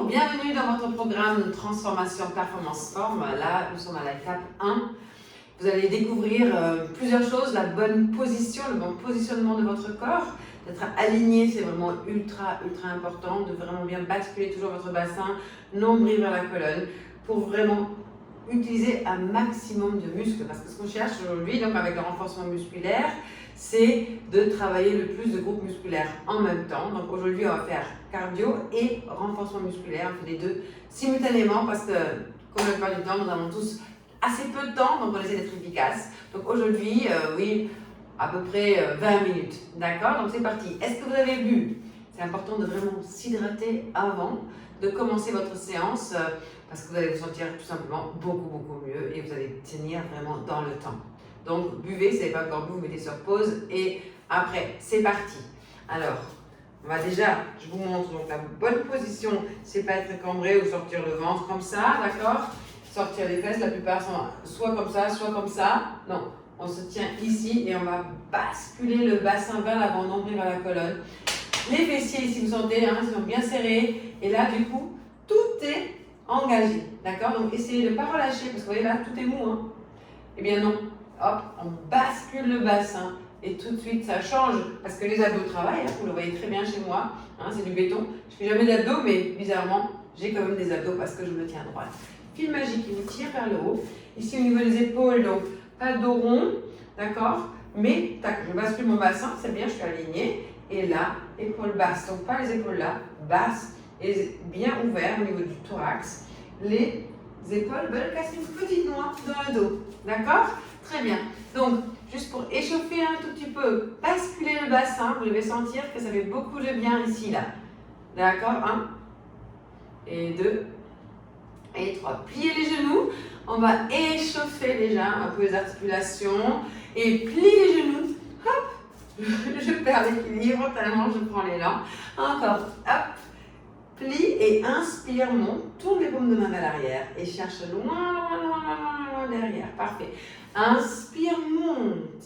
Bonjour, bienvenue dans votre programme Transformation Performance Forme. Là, nous sommes à la étape 1. Vous allez découvrir plusieurs choses, la bonne position, le bon positionnement de votre corps, d'être aligné, c'est vraiment ultra important, de vraiment bien basculer toujours votre bassin, nombril vers la colonne, pour vraiment utiliser un maximum de muscles. Parce que ce qu'on cherche aujourd'hui, donc avec le renforcement musculaire, c'est de travailler le plus de groupes musculaires en même temps. Donc aujourd'hui, on va faire cardio et renforcement musculaire. On fait les deux simultanément parce que, comme la plupart du temps, nous avons tous assez peu de temps, donc on essaie d'être efficace. Donc aujourd'hui, oui, à peu près 20 minutes. D'accord? Donc c'est parti. Est-ce que vous avez bu? C'est important de vraiment s'hydrater avant de commencer votre séance parce que vous allez vous sentir tout simplement beaucoup mieux et vous allez tenir vraiment dans le temps. Donc buvez, si vous n'avez pas encore bu, vous mettez sur pause et après, c'est parti. Alors, on va déjà, je vous montre donc la bonne position, c'est pas être cambré ou sortir le ventre comme ça, d'accord? Sortir les fesses, la plupart sont soit comme ça, soit comme ça. Non, on se tient ici et on va basculer le bassin vers l'avant, nombril vers la colonne. Les fessiers ici, vous sentez, hein, ils sont bien serrés. Et là, du coup, tout est engagé, d'accord? Donc essayez de ne pas relâcher, parce que vous voyez là, tout est mou, hein? Eh bien non, hop, on bascule le bassin. Et tout de suite, ça change, parce que les abdos travaillent, hein, vous le voyez très bien chez moi, hein, c'est du béton. Je ne fais jamais d'abdos, mais bizarrement, j'ai quand même des abdos parce que je me tiens droite. Fil magique qui vous tire vers le haut. Ici, au niveau des épaules, donc pas de dos rond, d'accord? Mais, tac, je bascule mon bassin, c'est bien, je suis alignée. Et là, épaules basses, donc pas les épaules là, basses et bien ouvertes au niveau du thorax. Les épaules veulent casser une petite noix dans le dos, d'accord? Très bien. Donc, juste pour échauffer un tout petit peu, basculer le bassin, vous devez sentir que ça fait beaucoup de bien ici, là. D'accord? 1 et 2 et 3. Pliez les genoux. On va échauffer déjà un peu les articulations et plier les genoux. Hop! Je perds l'équilibre tellement je prends l'élan. Encore. Hop! Plie et inspire, monte. Tourne les paumes de main vers l'arrière et cherche loin derrière. Parfait. Inspire, monte.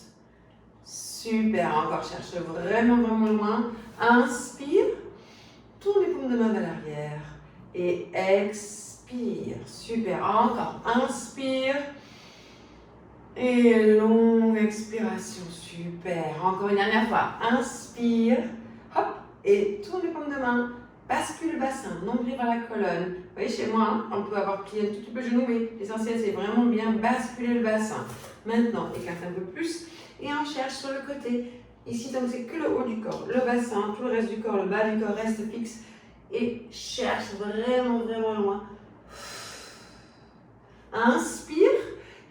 Super. Encore, cherche vraiment loin. Inspire. Tourne les paumes de main vers l'arrière et expire. Super. Encore. Inspire. Et longue expiration. Super. Encore une dernière fois. Inspire. Hop. Et tourne les paumes de main. Bascule le bassin, nombril vers la colonne. Vous voyez, chez moi, hein, on peut avoir plié un tout petit peu le genou, mais l'essentiel, c'est vraiment bien basculer le bassin. Maintenant, écarte un peu plus et on cherche sur le côté. Ici, donc, c'est que le haut du corps, le bassin, tout le reste du corps, le bas du corps reste fixe. Et cherche vraiment loin. Inspire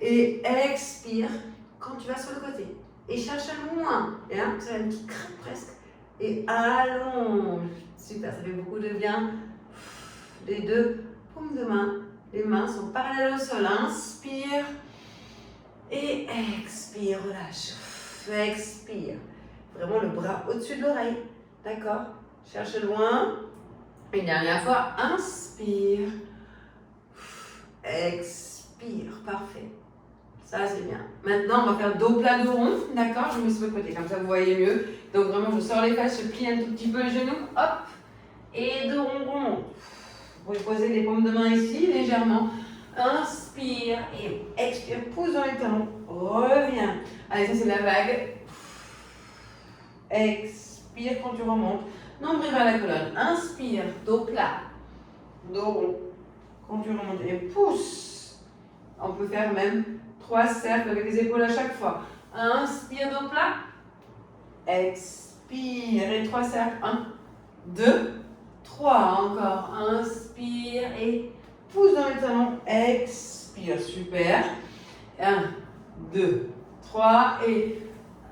et expire quand tu vas sur le côté. Et cherche loin. Et là, ça va une petite crainte presque. Et allonge. Super, ça fait beaucoup de bien. Les deux paumes de main, les mains sont parallèles au sol. Inspire et expire, relâche. Expire. Vraiment le bras au-dessus de l'oreille. D'accord? Cherche loin. Une dernière fois. Inspire. Expire. Parfait. Ça, c'est bien. Maintenant, on va faire dos plat, dos rond. D'accord? Je me mets sur le côté, comme ça vous voyez mieux. Donc vraiment, je sors les fesses, je plie un tout petit peu les genoux. Hop! Et dos rond. Vous pouvez poser les paumes de main ici, légèrement. Inspire et expire. Pousse dans les talons. Reviens. Allez, ça c'est la vague. Expire quand tu remontes. Nombril vers la colonne. Inspire. Dos plat. Dos rond. Quand tu remontes. Et pousse. On peut faire même 3 cercles avec les épaules à chaque fois. Inspire, dos plat. Expire et 3 cercles. 1, 2, 3. Encore. Inspire et pousse dans les talons. Expire. Super. 1, 2, 3 et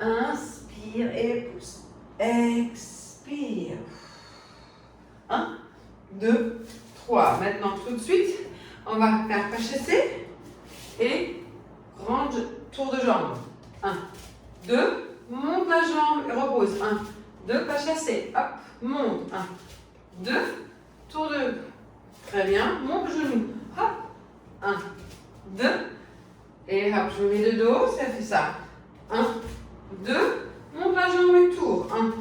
inspire et pousse. Expire. 1, 2, 3. Maintenant, tout de suite, on va faire pas chassé et grand tour de jambe. 1, 2, monte la jambe et repose. 1, 2, pas chassé. Hop, monte. 1, 2, tour de. Très bien, monte le genou. Hop, 1, 2, et hop, je me mets de dos, ça fait ça. 1, 2, monte la jambe et tour. 1,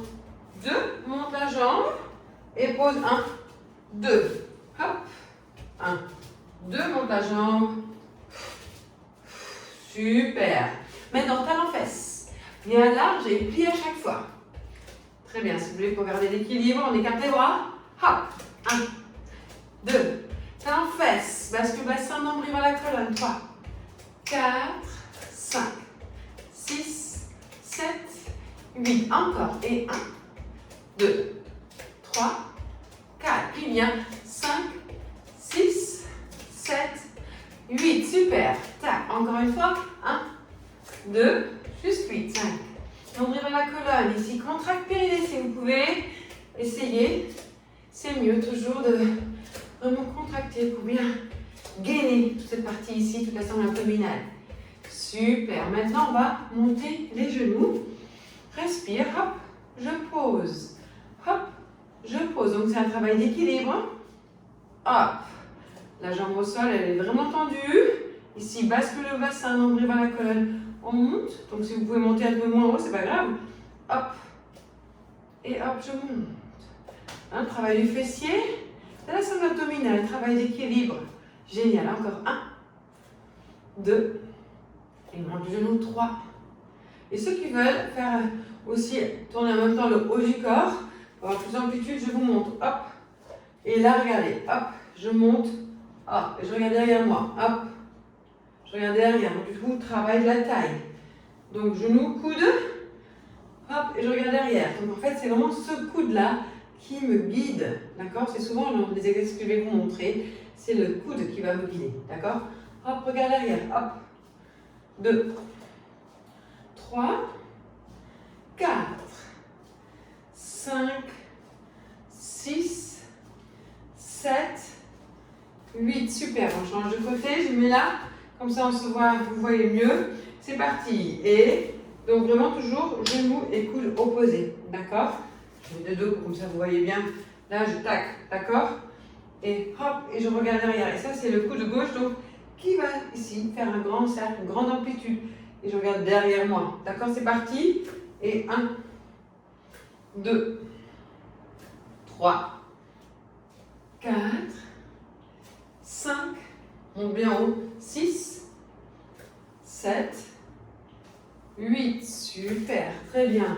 2, monte la jambe et pose. 1, 2. Hop. 1, 2, monte la jambe. Super. Maintenant, talon-fesses. Bien large et plie à chaque fois. Très bien. Si vous voulez, pour garder l'équilibre, on écarte les bras. Hop. 1, 2. Talon-fesses. Bascule bassin, nombril vers la colonne. 3, 4, 5, 6, 7, 8. Encore. Et 1, 2, 3, 4. Plie bien. 5, 6, 7, 8. Super. Tac. Encore une fois. 1, 2, juste 8, 5. Nombril vers la colonne. Ici, contracte périnée si vous pouvez. Essayez. C'est mieux toujours de vraiment contracter pour bien gainer toute cette partie ici, toute la zone abdominale. Super. Maintenant, on va monter les genoux. Respire. Hop. Je pose. Hop. Je pose. Donc, c'est un travail d'équilibre. Hop. La jambe au sol, elle est vraiment tendue. Ici, bascule le bassin, nombril vers la colonne. On monte. Donc, si vous pouvez monter un peu moins haut, c'est pas grave. Hop. Et hop, je monte. Un travail du fessier. C'est la zone abdominale. Travail d'équilibre. Génial. Encore 1, 2. Et monte le genou. 3. Et ceux qui veulent faire aussi tourner en même temps le haut du corps, pour avoir plus d'amplitude, je vous montre. Hop. Et là, regardez. Hop. Je monte. Hop. Et je regarde derrière moi. Hop. Je regarde derrière. Donc, du coup, travail de la taille. Donc, genou, coude. Hop. Et je regarde derrière. Donc, en fait, c'est vraiment ce coude-là qui me guide. D'accord? C'est souvent dans les exercices que je vais vous montrer. C'est le coude qui va me guider. D'accord? Hop. Regarde derrière. Hop. 2, 3, 4, 5, 6, 7, 8. Super. On change de côté. Je mets là. Comme ça, on se voit, vous voyez mieux. C'est parti. Et donc, vraiment toujours genoux et coudes opposés. D'accord? Je mets de dos, comme ça, vous voyez bien. Là, je tac. D'accord? Et hop, et je regarde derrière. Et ça, c'est le coude gauche, donc, qui va ici faire un grand cercle, une grande amplitude. Et je regarde derrière moi. D'accord? C'est parti. Et 1, 2, 3, 4, 5, monte bien haut, 6, 7, 8. Super, très bien.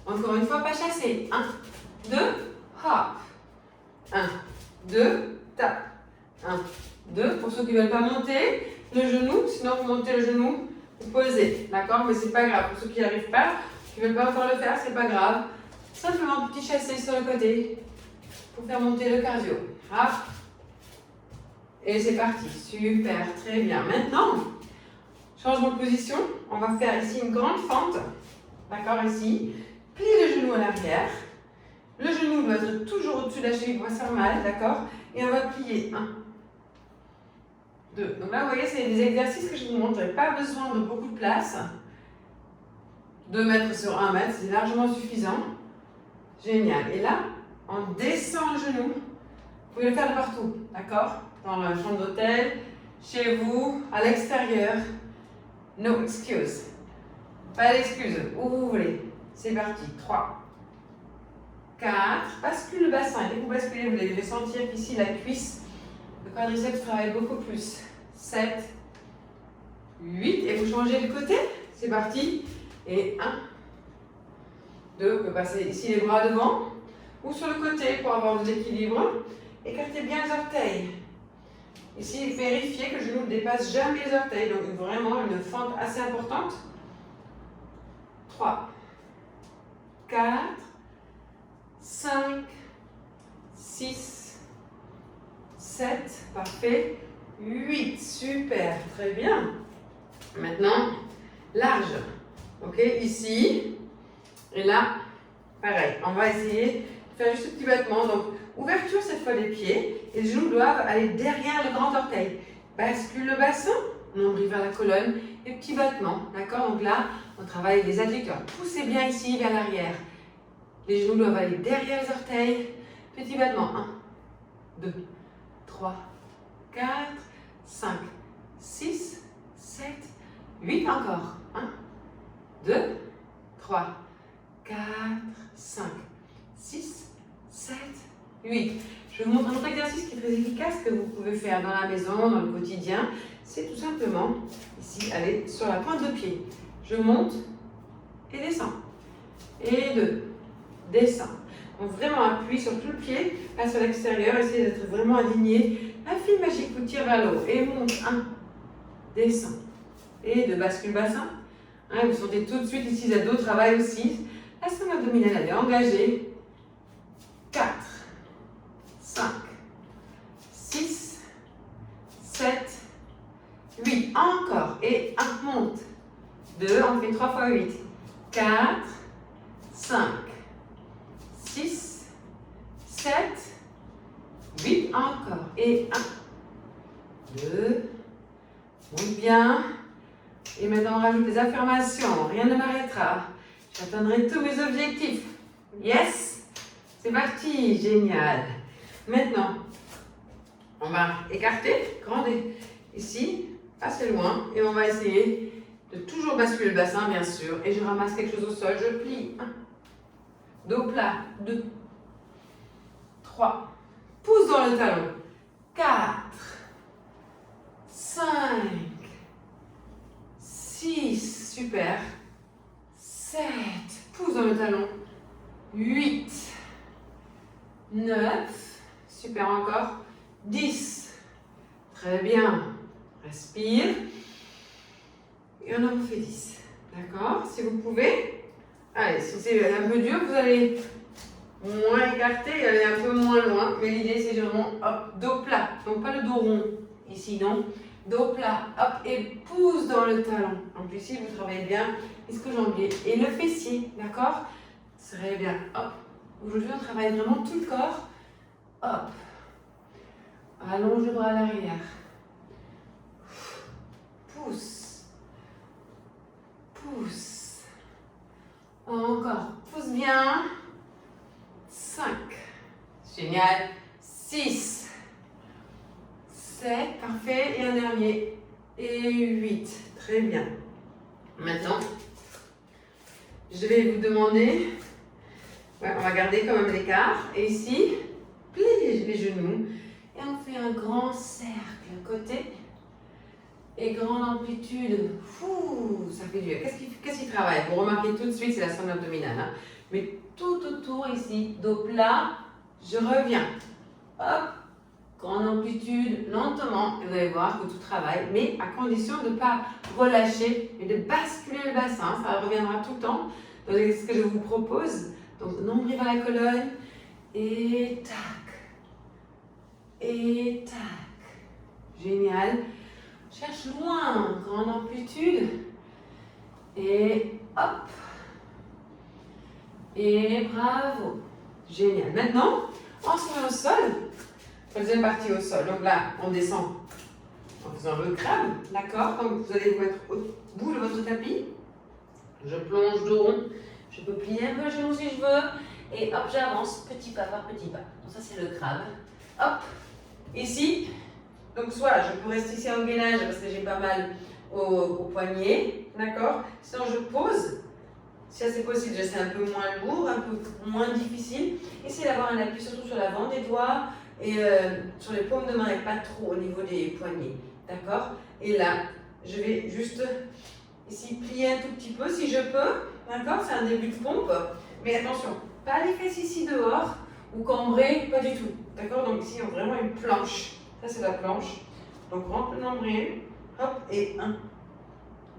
Encore une fois, pas chassé. 1, 2, hop. 1, 2, tap. 1, 2. Pour ceux qui ne veulent pas monter le genou, sinon vous montez le genou, vous posez. D'accord? Mais c'est pas grave. Pour ceux qui n'y arrivent pas, qui ne veulent pas encore le faire, c'est pas grave. Simplement un petit chassé sur le côté pour faire monter le cardio. Hop. Et c'est parti. Super, très bien. Maintenant, changement de position. On va faire ici une grande fente. D'accord, ici. Pliez le genou à l'arrière. Le genou doit être toujours au-dessus de la cheville pour pas se faire mal. D'accord? Et on va plier. 1, 2. Donc là, vous voyez, c'est des exercices que je vous montre. Vous n'avez pas besoin de beaucoup de place. 2 mètres sur 1 mètre, c'est largement suffisant. Génial. Et là, on descend le genou. Vous pouvez le faire de partout. D'accord? Dans la chambre d'hôtel, chez vous, à l'extérieur. No excuse. Pas d'excuse. Où vous voulez. C'est parti. 3, 4. Bascule le bassin. Dès que vous basculez, vous allez sentir qu'ici, la cuisse, le quadriceps travaille beaucoup plus. 7, 8. Et vous changez de côté. C'est parti. Et 1, 2. Vous pouvez passer ici les bras devant ou sur le côté pour avoir de l'équilibre. Écartez bien les orteils. Ici, vérifiez que le genou ne dépasse jamais les orteils. Donc, vraiment une fente assez importante. 3, 4, 5, 6, 7. Parfait. 8. Super. Très bien. Maintenant, large. Ok, ici. Et là, pareil. On va essayer de faire juste ce petit battement. Donc, ouverture cette fois des pieds. Et les genoux doivent aller derrière le grand orteil. Bascule le bassin, nombril vers la colonne et petit battement. D'accord? Donc là, on travaille les adducteurs. Poussez bien ici vers l'arrière. Les genoux doivent aller derrière les orteils. Petit battement. 1, 2, 3, 4, 5, 6, 7, 8. Encore. 1, 2, 3, 4, 5, 6, 7, 8. Je vous montre un autre exercice qui est très efficace que vous pouvez faire dans la maison, dans le quotidien. C'est tout simplement, ici, aller sur la pointe de pied. Je monte et descends. Et 2, descends. Donc vraiment appuie sur tout le pied, passe à l'extérieur, essayez d'être vraiment aligné. Un fil magique vous tire vers le haut et monte. 1, descend. Et 2, bascule bassin. Vous sentez tout de suite ici, les abdos travaillent aussi. La zone abdominale, elle est engagée. 4, 5, 6, 7, 8. Encore. Et 1, monte. 2, on fait 3 fois 8. 4, 5, 6, 7, 8. Encore. Et 1, 2, monte bien. Et maintenant, on rajoute des affirmations. Rien ne m'arrêtera. J'atteindrai tous mes objectifs. Yes! C'est parti. Génial. Maintenant, on va écarter, grandir ici, assez loin. Et on va essayer de toujours basculer le bassin, bien sûr. Et je ramasse quelque chose au sol. Je plie. 1. Dos plat. 2. 3. Pouce dans le talon. 4. 5. 6. Super. 7. Pouce dans le talon. 8. 9. Super encore. 10. Très bien. Respire. Et on en refait 10. D'accord? Si vous pouvez. Allez, si c'est un peu dur, vous allez moins écarter et aller un peu moins loin. Mais l'idée, c'est vraiment, hop, dos plat. Donc pas le dos rond ici, non. Dos plat, hop, et pouce dans le talon. Donc ici, vous travaillez bien ischio-jambier. Et le fessier, d'accord? Très bien, hop. Aujourd'hui, on travaille vraiment tout le corps. Hop. Allonge le bras à l'arrière. Pousse. Pousse. Encore. Pousse bien. 5. Génial. 6. 7. Parfait. Et un dernier. Et 8. Très bien. Maintenant, je vais vous demander... Ouais, on va garder quand même l'écart. Et ici, pliez les genoux. Et on fait un grand cercle côté. Et grande amplitude. Fou, ça fait du bien. Qu'est-ce qui travaille? Vous remarquez tout de suite, c'est la zone abdominale. Hein? Mais tout autour ici, dos plat, je reviens. Hop, grande amplitude, lentement. Et vous allez voir que tout travaille. Mais à condition de ne pas relâcher, mais de basculer le bassin. Ça reviendra tout le temps. Donc, c'est ce que je vous propose. Donc, nombril vers la colonne. Et tac. Et tac. Génial. Cherche loin, grande amplitude. Et hop. Et bravo. Génial. Maintenant, on se met au sol. La deuxième partie au sol. Donc là, on descend en faisant le crabe. D'accord? Donc vous allez vous mettre au bout de votre tapis. Je plonge dos rond. Je peux plier un peu le genou si je veux. Et hop, j'avance petit pas par petit pas. Donc ça, c'est le crabe. Hop. Ici. Donc soit je peux rester ici en gainage parce que j'ai pas mal au poignet, d'accord? Sinon je pose, si c'est possible, je sais un peu moins lourd, un peu moins difficile. Essayez d'avoir un appui surtout sur l'avant des doigts et sur les paumes de main et pas trop au niveau des poignets, d'accord? Et là, je vais juste ici plier un tout petit peu si je peux, d'accord? C'est un début de pompe, mais attention, pas les fesses ici dehors ou cambrer, pas du tout, d'accord? Donc ici on a vraiment une planche. Ça, c'est la planche. Donc, rentre le nombril. Hop, et 1,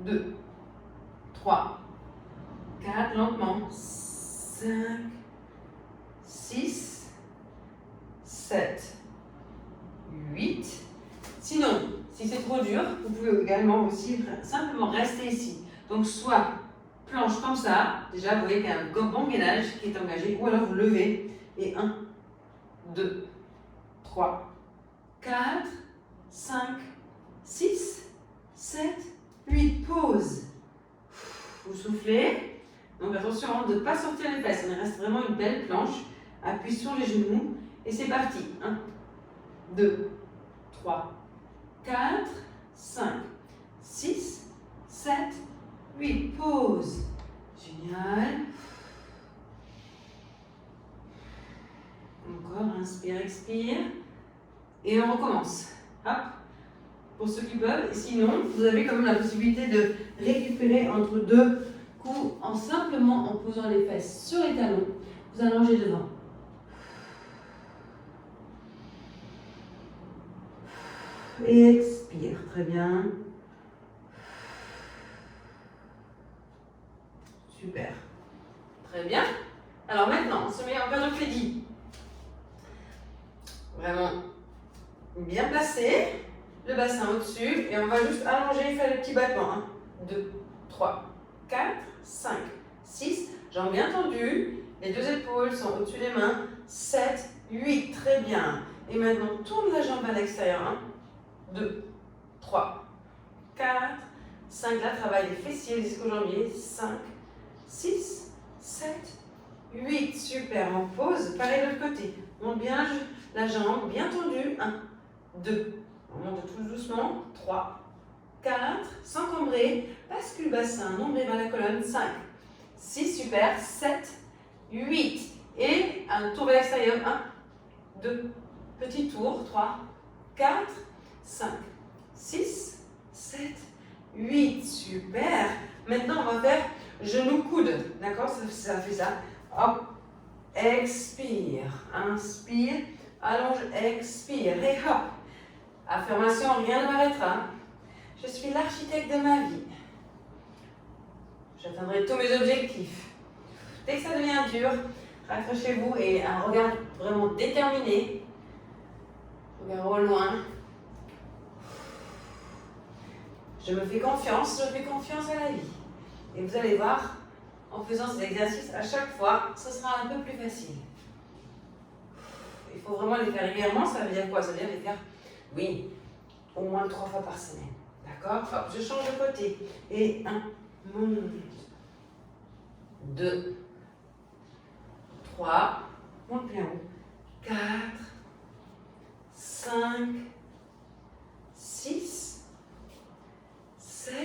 2, 3, 4, lentement. 5, 6, 7, 8. Sinon, si c'est trop dur, vous pouvez également aussi simplement rester ici. Donc, soit planche comme ça. Déjà, vous voyez qu'il y a un bon gainage qui est engagé. Ou alors, vous levez. Et 1, 2, 3, 4, 5, 6, 7, 8. Pause. Vous soufflez. Donc attention de ne pas sortir les fesses. Il reste vraiment une belle planche. Appuie sur les genoux. Et c'est parti. 1, 2, 3, 4, 5, 6, 7, 8. Pause. Génial. Encore, inspire, expire. Et on recommence. Hop. Pour ceux qui peuvent. Et sinon, vous avez quand même la possibilité de récupérer entre deux coups en simplement en posant les fesses sur les talons. Vous allongez devant. Et expire. Très bien. Super. Très bien. Alors maintenant, on se met en quadruplédie. Vraiment bien placé. Le bassin au-dessus. Et on va juste allonger et faire le petit battement. 1, 2, 3, 4, 5, 6. Jambes bien tendues. Les deux épaules sont au-dessus des mains. 7, 8. Très bien. Et maintenant, tourne la jambe à l'extérieur. 1, 2, 3, 4, 5. Là, travaille les fessiers jusqu'aux jambiers. 5, 6, 7, 8. Super. On pose. Pareil de l'autre côté. Monte bien la jambe, bien tendue. 1, 2. On monte tout doucement. 3, 4. Sans cambrer. Bascule bassin. Nombril vers la colonne. 5, 6. Super. 7, 8. Et un tour vers l'extérieur. 1, 2. Petit tour. 3, 4, 5, 6, 7, 8. Super. Maintenant, on va faire genou-coude. D'accord? Ça fait ça. Hop. Expire. Inspire. Allonge. Expire. Et hop. Affirmation, rien ne m'arrêtera. Je suis l'architecte de ma vie. J'atteindrai tous mes objectifs. Dès que ça devient dur, raccrochez-vous et un regard vraiment déterminé. Regard au loin. Je me fais confiance à la vie. Et vous allez voir, en faisant ces exercices, à chaque fois, ce sera un peu plus facile. Il faut vraiment les faire régulièrement. Ça veut dire quoi? Ça veut dire les faire, oui, au moins 3 fois par semaine. D'accord? Hop, je change de côté. Et 1, monte. 2, 3, monte bien haut. 4, 5, 6, 7,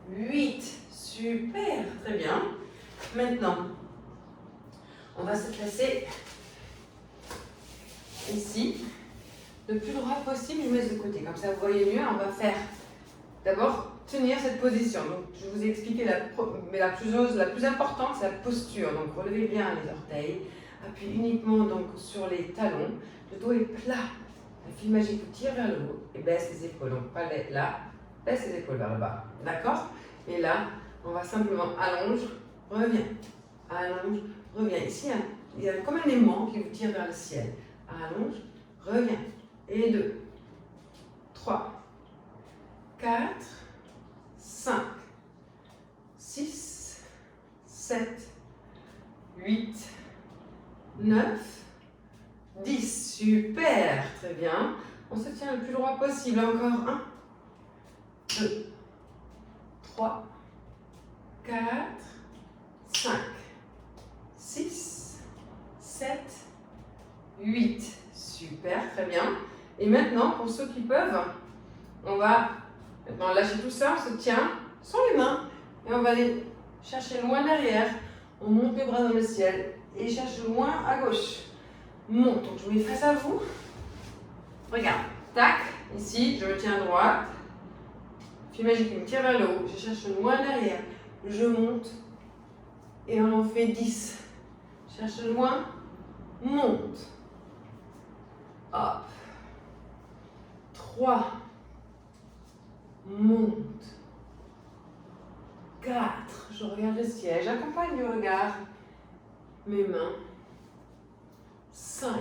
8. Super, très bien. Maintenant, on va se placer ici, le plus droit possible, je mets de côté. Comme ça, vous voyez mieux. On va faire d'abord tenir cette position. Donc, je vous ai expliqué mais la plus importante, c'est la posture. Donc, relevez bien les orteils. Appuyez uniquement donc sur les talons. Le dos est plat. La file magique vous tire vers le haut et baisse les épaules. Donc, pas là, baisse les épaules vers le bas. D'accord? Et là, on va simplement allonge, reviens. Allonge, reviens. Ici, il y a comme un aimant qui vous tire vers le ciel. Allonge, reviens. Et 2, 3, 4, 5, 6, 7, 8, 9, 10. Super, très bien. On se tient le plus droit possible. Encore 1, 2, 3, 4, 5, 6, 7, 8. Super, très bien. Et maintenant, pour ceux qui peuvent, on va maintenant lâcher tout ça, on se tient sur les mains et on va aller chercher loin derrière. On monte les bras dans le ciel et cherche loin à gauche. Monte, donc je mets face à vous. Regarde, tac, ici, je me tiens à droite. File magique qui me tire vers le haut, je cherche loin derrière. Je monte et on en fait 10. Cherche loin, monte. Hop. 3. Monte. 4. Je regarde le ciel. J'accompagne le regard. Mes mains. 5.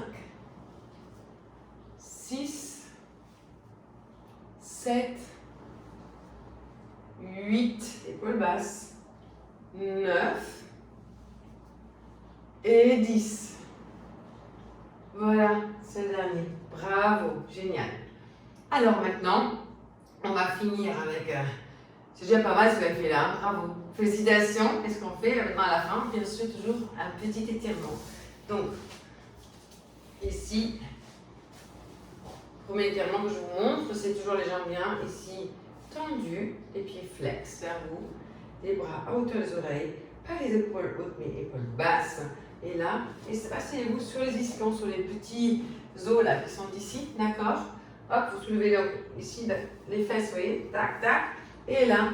6. 7. 8. Épaules basses. 9. Et 10. Voilà, c'est le dernier. Bravo, génial. Alors maintenant, on va finir avec... c'est déjà pas mal ce qu'on a fait là, bravo. Félicitations. Qu'est-ce qu'on fait maintenant à la fin? Bien sûr, toujours un petit étirement. Donc, ici, premier étirement que je vous montre, c'est toujours les jambes bien ici tendues, les pieds flex vers vous, les bras à hauteur des oreilles, pas les épaules hautes mais épaules basses. Et là, asseyez-vous sur les ischions, sur les petits os là qui sont ici, d'accord? Hop, vous soulevez donc ici les fesses, vous voyez, tac, tac. Et là,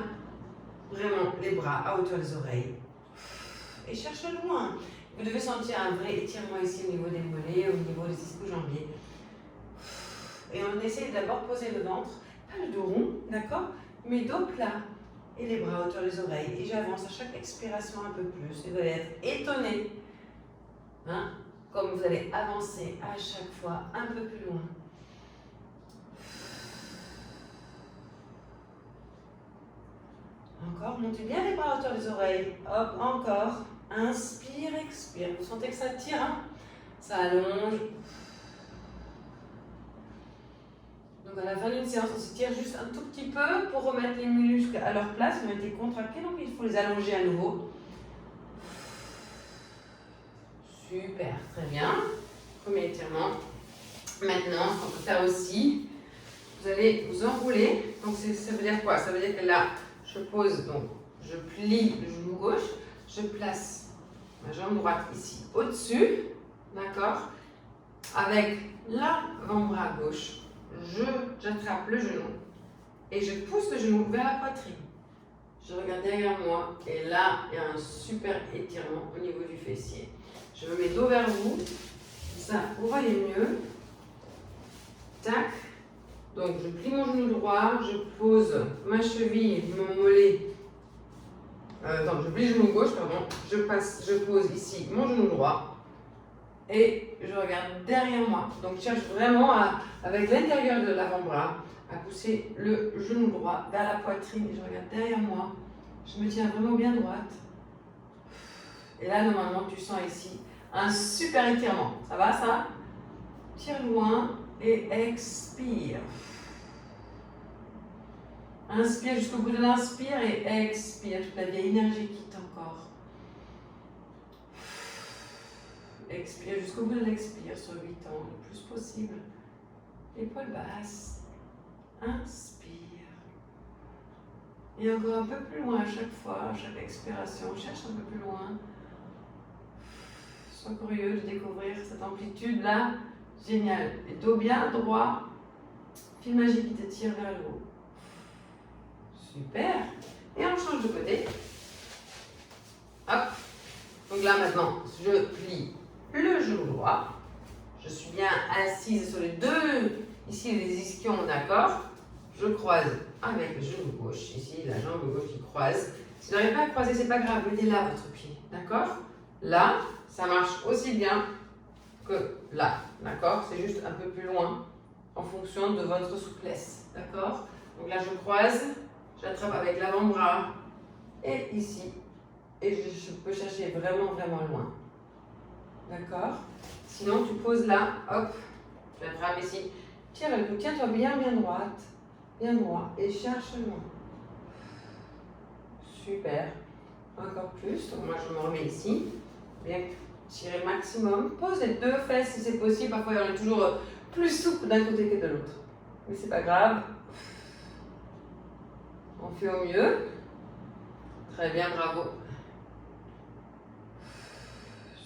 vraiment les bras à hauteur des oreilles. Et cherchez loin. Vous devez sentir un vrai étirement ici au niveau des mollets, au niveau des ischio-jambiers. Et on essaie d'abord de poser le ventre, pas le dos rond, d'accord? Mais dos plat. Et les bras à hauteur des oreilles. Et j'avance à chaque expiration un peu plus. Et vous allez être étonné. Hein? Comme vous allez avancer à chaque fois un peu plus loin. Encore, montez bien les bras à hauteur des oreilles. Hop, encore. Inspire, expire. Vous sentez que ça tire, hein? Ça allonge. Donc à la fin d'une séance, on se tire juste un tout petit peu pour remettre les muscles à leur place. Ils ont été contractés, donc il faut les allonger à nouveau. Super, très bien. Premier étirement. Maintenant, on peut faire aussi, vous allez vous enrouler. Donc ça veut dire quoi? Ça veut dire que là, je pose, donc je plie le genou gauche, je place ma jambe droite ici au-dessus, d'accord? Avec l'avant-bras gauche, j'attrape le genou et je pousse le genou vers la poitrine. Je regarde derrière moi et là, il y a un super étirement au niveau du fessier. Je me mets dos vers vous, ça, vous voyez mieux. Tac. Donc, je plie mon genou droit, je pose ma cheville, mon mollet. Je plie le genou gauche, pardon. Je pose ici mon genou droit et je regarde derrière moi. Donc, je cherche vraiment avec l'intérieur de l'avant-bras à pousser le genou droit vers la poitrine et je regarde derrière moi. Je me tiens vraiment bien droite. Et là, normalement, tu sens ici un super étirement. Ça va, ça? Tire loin et expire. Inspire jusqu'au bout de l'inspire et expire. Toute la vieille énergie quitte encore. Expire jusqu'au bout de l'expire sur 8 ans, le plus possible. Épaules basses. Inspire. Et encore un peu plus loin à chaque fois, à chaque expiration. Cherche un peu plus loin. Sois curieux de découvrir cette amplitude-là. Génial. Et dos bien droit. Fil magique qui te tire vers le haut. Super. Et on change de côté. Hop. Donc là maintenant, je plie le genou droit. Je suis bien assise sur les deux, ici les ischions, d'accord? Je croise avec le genou gauche, ici la jambe gauche qui croise. Si vous n'arrivez pas à croiser, c'est pas grave, mettez là votre pied, d'accord? Là, ça marche aussi bien que là, d'accord? C'est juste un peu plus loin en fonction de votre souplesse, d'accord? Donc là, je croise, j'attrape avec l'avant-bras et ici, et je peux chercher vraiment, vraiment loin, d'accord? Sinon, tu poses là, hop, tu attrapes ici, tire le cou, tiens-toi bien, bien droite, bien droit, et cherche loin. Super, encore plus, donc moi je me remets ici, bien tirer maximum, pose les deux fesses si c'est possible, parfois on est toujours plus souple d'un côté que de l'autre, mais c'est pas grave, on fait au mieux, très bien, bravo,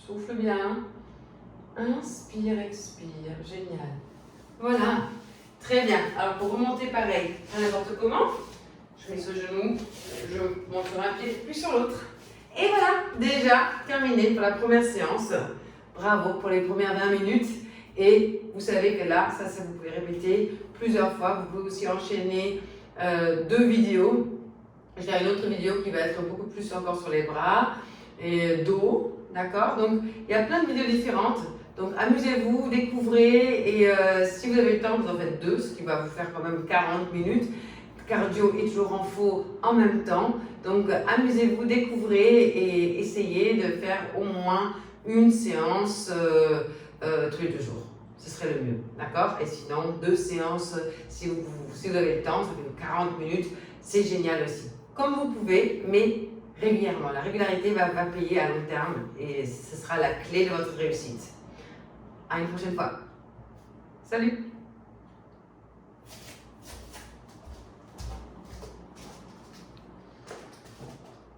souffle bien, inspire, expire, génial, voilà, très bien, alors pour remonter pareil, n'importe comment, je mets ce genou, je monte sur un pied puis sur l'autre. Et voilà, déjà terminé pour la première séance. Bravo pour les premières 20 minutes. Et vous savez que là, ça vous pouvez répéter plusieurs fois. Vous pouvez aussi enchaîner 2 vidéos. Je vais faire une autre vidéo qui va être beaucoup plus encore sur les bras et dos. D'accord? Donc, il y a plein de vidéos différentes. Donc, amusez-vous, découvrez. Et si vous avez le temps, vous en faites 2, ce qui va vous faire quand même 40 minutes. Cardio et toujours en faux en même temps. Donc amusez-vous, découvrez et essayez de faire au moins une séance tous les 2 jours. Ce serait le mieux, d'accord? Et sinon 2 séances si vous avez le temps, ça fait 40 minutes, c'est génial aussi. Comme vous pouvez, mais régulièrement. La régularité va payer à long terme et ce sera la clé de votre réussite. À une prochaine fois. Salut!